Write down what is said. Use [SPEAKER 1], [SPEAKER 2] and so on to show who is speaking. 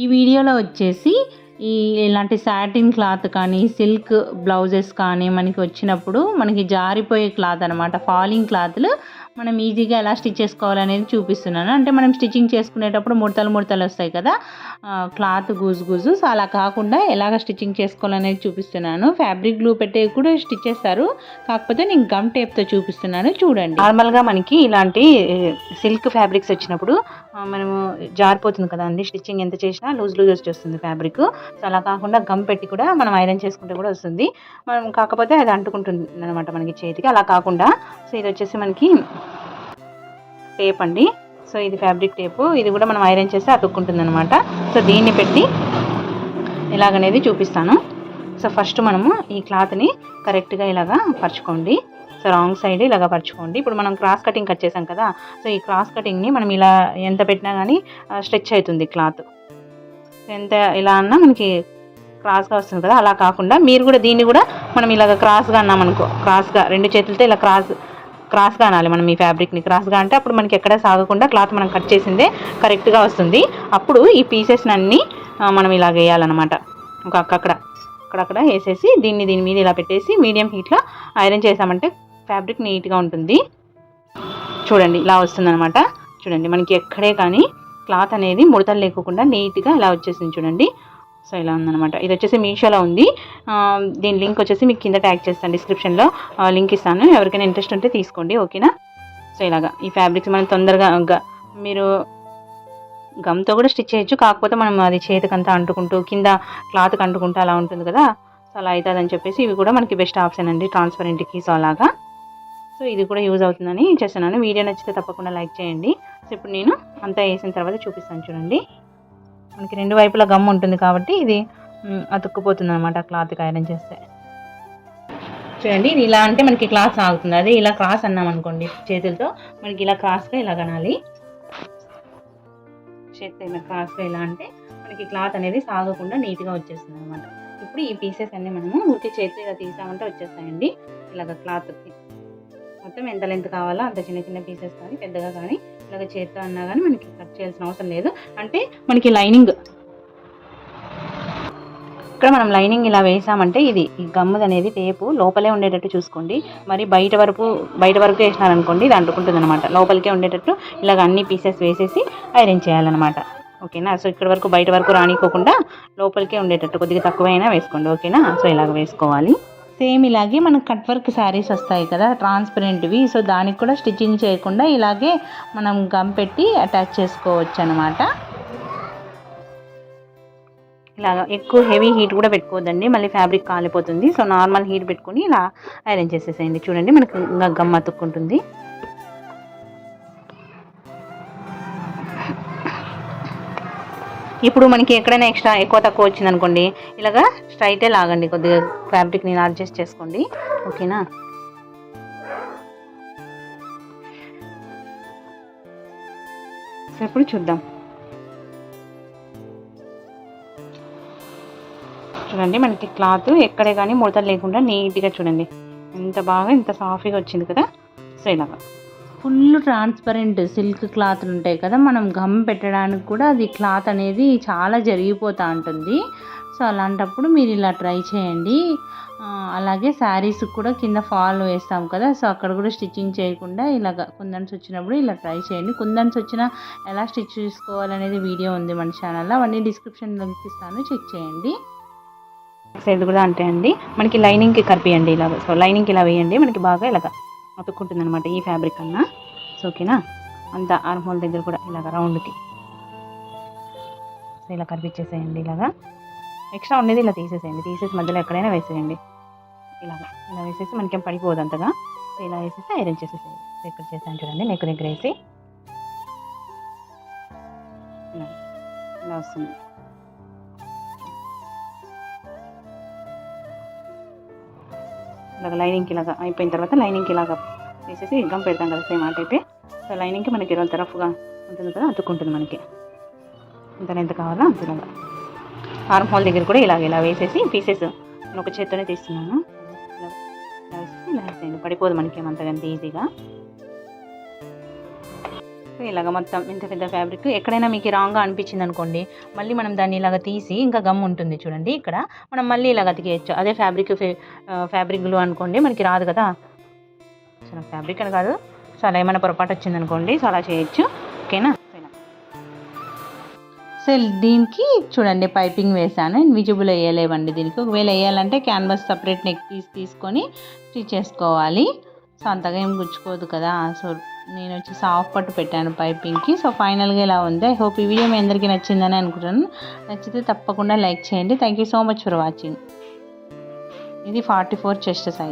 [SPEAKER 1] ఈ వీడియోలో వచ్చేసి ఇలాంటి సాటిన్ క్లాత్ కానీ సిల్క్ బ్లౌజెస్ కానీ మనకి వచ్చినప్పుడు మనకి జారిపోయే క్లాత్ అనమాట, ఫాలింగ్ క్లాత్లు మనం ఈజీగా ఎలా స్టిచ్ చేసుకోవాలనేది చూపిస్తున్నాను. అంటే మనం స్టిచ్చింగ్ చేసుకునేటప్పుడు ముడతలు వస్తాయి కదా, క్లాత్ గుజు. సో అలా కాకుండా ఎలాగ స్టిచ్చింగ్ చేసుకోవాలనేది చూపిస్తున్నాను. ఫ్యాబ్రిక్ గ్లూ పెట్టే కూడా స్టిచ్ చేస్తారు, కాకపోతే నేను గమ్ టేప్తో చూపిస్తున్నాను చూడండి. నార్మల్గా మనకి ఇలాంటి సిల్క్ ఫ్యాబ్రిక్స్ వచ్చినప్పుడు మనము జారిపోతుంది కదా అండి, స్టిచ్చింగ్ ఎంత చేసినా లూజ్ వచ్చేస్తుంది ఫ్యాబ్రిక్. సో అలా కాకుండా గమ్ పెట్టి కూడా మనం ఐరన్ చేసుకుంటే కూడా వస్తుంది, మనం కాకపోతే అది అంటుకుంటుంది అనమాట మనకి చేతికి. అలా కాకుండా సో ఇది వచ్చేసి మనకి టేప్ అండి. సో ఇది ఫ్యాబ్రిక్ టేపు, ఇది కూడా మనం ఐరన్ చేస్తే అతుక్కుంటుంది అనమాట. సో దీన్ని పెట్టి ఇలాగనేది చూపిస్తాను. సో ఫస్ట్ మనము ఈ క్లాత్ని కరెక్ట్గా ఇలాగా పరుచుకోండి. సో రాంగ్ సైడ్ ఇలాగా పరుచుకోండి. ఇప్పుడు మనం క్రాస్ కటింగ్ కట్ చేసాం కదా, సో ఈ క్రాస్ కటింగ్ని మనం ఇలా ఎంత పెట్టినా కానీ స్ట్రెచ్ అవుతుంది క్లాత్. ఎంత ఇలా అన్నా మనకి క్రాస్గా వస్తుంది కదా, అలా కాకుండా మీరు కూడా దీన్ని కూడా మనం ఇలాగ క్రాస్గా అన్నామనుకో, క్రాస్గా రెండు చేతులతో ఇలా క్రాస్గా అనాలి మనం ఈ ఫ్యాబ్రిక్ని. క్రాస్గా అంటే అప్పుడు మనకి ఎక్కడ సాగకుండా క్లాత్ మనం కట్ చేసిందే కరెక్ట్గా వస్తుంది. అప్పుడు ఈ పీసెస్ని అన్నీ మనం ఇలాగ వేయాలన్నమాట. అక్కడక్కడ వేసేసి దీని మీద ఇలా పెట్టేసి మీడియం హీట్లో ఐరన్ చేసామంటే ఫ్యాబ్రిక్ నీట్గా ఉంటుంది. చూడండి ఇలా వస్తుందన్నమాట. చూడండి మనకి ఎక్కడే కానీ క్లాత్ అనేది ముడతలు లేకుండా నీట్గా ఇలా వచ్చేసింది చూడండి. సో ఇలా ఉందన్నమాట. ఇది వచ్చేసి మీషోలో ఉంది, దీని లింక్ వచ్చేసి మీకు కింద ట్యాగ్ చేస్తాను, డిస్క్రిప్షన్లో లింక్ ఇస్తాను, ఎవరికైనా ఇంట్రెస్ట్ ఉంటే తీసుకోండి, ఓకేనా. సో ఇలాగా ఈ ఫ్యాబ్రిక్స్ మనం తొందరగా మీరు గమ్తో కూడా స్టిచ్ చేయొచ్చు, కాకపోతే మనం అది చేతికంతా అంటుకుంటూ కింద క్లాత్కి అంటుకుంటూ అలా ఉంటుంది కదా, సో అలా అవుతుందని చెప్పేసి ఇవి కూడా మనకి బెస్ట్ ఆప్షన్ అండి ట్రాన్స్పరెంట్కి. సో అలాగా సో ఇది కూడా యూజ్ అవుతుందని చేస్తున్నాను. వీడియో నచ్చితే తప్పకుండా లైక్ చేయండి. సో ఇప్పుడు నేను అంతా వేసిన తర్వాత చూపిస్తాను చూడండి. మనకి రెండు వైపులా గమ్ ఉంటుంది కాబట్టి ఇది అతుక్కుపోతుంది అనమాట క్లాత్కి ఐరన్ చేస్తే. చూడండి ఇది ఇలా అంటే మనకి క్లాత్ సాగుతుంది, అదే ఇలా క్రాస్ అన్నాం అనుకోండి చేతులతో, మనకి ఇలా క్రాస్గా ఇలా కనాలి. చేతితో ఇలా క్రాస్గా ఇలా అంటే మనకి క్లాత్ అనేది సాగకుండా నీట్గా వచ్చేస్తుంది అనమాట. ఇప్పుడు ఈ పీసెస్ అన్నీ మనము ఊరికి చేతితో ఇలా తీసామంటే వచ్చేస్తాయండి. ఇలాగ క్లాత్కి మొత్తం ఎంత లెంత్ కావాలో అంత చిన్న చిన్న పీసెస్ కానీ పెద్దగా కానీ ఇలాగ చేత్తో అన్నా కానీ మనకి కట్ చేయాల్సిన అవసరం లేదు. అంటే మనకి లైనింగ్ ఇక్కడ మనం లైనింగ్ ఇలా వేసామంటే ఇది ఈ గమ్ముది అనేది టేపు లోపలే ఉండేటట్టు చూసుకోండి. మరి బయట వరకు వేసినారనుకోండి ఇది అంటుకుంటుంది అనమాట. లోపలికే ఉండేటట్టు ఇలాగ అన్ని పీసెస్ వేసేసి ఐరన్ చేయాలన్నమాట, ఓకేనా. సో ఇక్కడ వరకు బయట వరకు రానికోకుండా లోపలికే ఉండేటట్టు కొద్దిగా తక్కువైనా వేసుకోండి, ఓకేనా. సో ఇలాగ వేసుకోవాలి. సేమ్ ఇలాగే మనకు కట్ వర్క్ శారీస్ వస్తాయి కదా ట్రాన్స్పరెంట్వి, సో దానికి కూడా స్టిచ్చింగ్ చేయకుండా ఇలాగే మనం గమ్ పెట్టి అటాచ్ చేసుకోవచ్చు అనమాట. ఇలాగ ఎక్కువ హెవీ హీట్ కూడా పెట్టుకోవద్దండి, మళ్ళీ ఫ్యాబ్రిక్ కాలిపోతుంది. సో నార్మల్ హీట్ పెట్టుకుని ఇలా ఐరన్ చేసేసేయండి. చూడండి మనకు ఇంకా గమ్ అతుక్కుంటుంది. ఇప్పుడు మనకి ఎక్కడైనా ఎక్స్ట్రా ఎక్కువ తక్కువ వచ్చింది అనుకోండి, ఇలాగా స్ట్రైటే లాగండి, కొద్దిగా ఫ్యాబ్రిక్ని అడ్జస్ట్ చేసుకోండి, ఓకేనా. సో ఇప్పుడు చూద్దాం. చూడండి మనకి క్లాత్ ఎక్కడే కానీ ముడతలు లేకుండా నీట్గా చూడండి ఎంత బాగా ఎంత సాఫ్ట్గా వచ్చింది కదా. సో ఇలాగా ఫుల్ ట్రాన్స్పరెంట్ సిల్క్ క్లాత్లు ఉంటాయి కదా, మనం గమ్ పెట్టడానికి కూడా అది క్లాత్ అనేది చాలా జరిగిపోతూ ఉంటుంది. సో అలాంటప్పుడు మీరు ఇలా ట్రై చేయండి. అలాగే శారీస్ కూడా కింద ఫాల్ వేస్తాం కదా, సో అక్కడ కూడా స్టిచ్చింగ్ చేయకుండా ఇలాగ కుందన్స్ వచ్చినప్పుడు ఇలా ట్రై చేయండి. కుందన్స్ వచ్చినా ఎలా స్టిచ్ చేసుకోవాలనేది వీడియో ఉంది మన ఛానల్లో, అవన్నీ డిస్క్రిప్షన్లో ఇస్తాను, చెక్ చేయండి. సైడ్ కూడా అంటే అండి మనకి లైనింగ్కి కరిపియండి ఇలాగ. సో లైనింగ్కి ఇలా వేయండి, మనకి బాగా ఇలాగ అతుక్కుంటుంది అనమాట ఈ ఫ్యాబ్రిక్ అన్నా. సో ఓకేనా. అంతా ఆర్మ్ హోల్ దగ్గర కూడా ఇలాగ రౌండ్కి సో ఇలా కరిపించేసేయండి. ఇలాగా ఎక్స్ట్రా ఉండేది ఇలా తీసేసేయండి, తీసేసి మధ్యలో ఎక్కడైనా వేసేయండి. ఇలా వేసేసి మనకేం పడిపోదు అంతగా. సో ఇలా వేసేసి ఐరన్ చేసేసేయండి. సో ఇక్కడ చేసాను చూడండి, నెక్ దగ్గర వేసి ఇలా వస్తుంది. ఇలాగ లైనింగ్కి ఇలాగా అయిపోయిన తర్వాత లైనింగ్కి ఇలాగా తీసేసి గమ్ పెడతాం కదా సేమ్ ఆ టైపే. సో లైనింగ్కి మనకి అంత రఫ్గా ఉంటుంది కదా, అతుక్కుంటుంది మనకి. ఎంత కావాలో అంత ఇలాగా ఆర్మ్ హోల్ దగ్గర కూడా ఇలా వేసేసి పీసెస్ నేను ఒక చేత్తోనే తీస్తున్నాను. ఇలా వేసేసి ఇలా వేసేయండి, పడిపోదు మనకి ఏమంతగంత ఈజీగా. ఇలాగ మొత్తం ఇంత పెద్ద ఫ్యాబ్రిక్ ఎక్కడైనా మీకు రాంగ్గా అనిపించింది అనుకోండి, మళ్ళీ మనం దాన్ని ఇలాగ తీసి ఇంకా గమ్ ఉంటుంది చూడండి ఇక్కడ, మనం మళ్ళీ ఇలాగ అతికేయచ్చు. అదే ఫ్యాబ్రిక్ గ్లూ అనుకోండి మనకి రాదు కదా, అసలు ఫ్యాబ్రిక్ అని కాదు, చాలా ఏమైనా పొరపాటు వచ్చింది అనుకోండి, సో అలా చేయొచ్చు. ఓకేనా. సో దీనికి చూడండి పైపింగ్ వేసాను, ఇన్విజిబుల్ వేయలేవండి దీనికి. ఒకవేళ వేయాలంటే క్యాన్వాస్ సపరేట్ నెక్ తీసుకొని స్టిచ్ చేసుకోవాలి. సో అంతగా ఏం గుచ్చుకోదు కదా. సో నేను వచ్చి సాఫ్ట్ పట్టు పెట్టాను పైపింగ్కి. సో ఫైనల్గా ఇలా ఉంది. ఐ హోప్ ఈ వీడియో మీ అందరికీ నచ్చిందని అనుకుంటున్నాను. నచ్చితే తప్పకుండా లైక్ చేయండి. Thank you so much for watching. ఇది 44 చెస్ట్ సైజ్.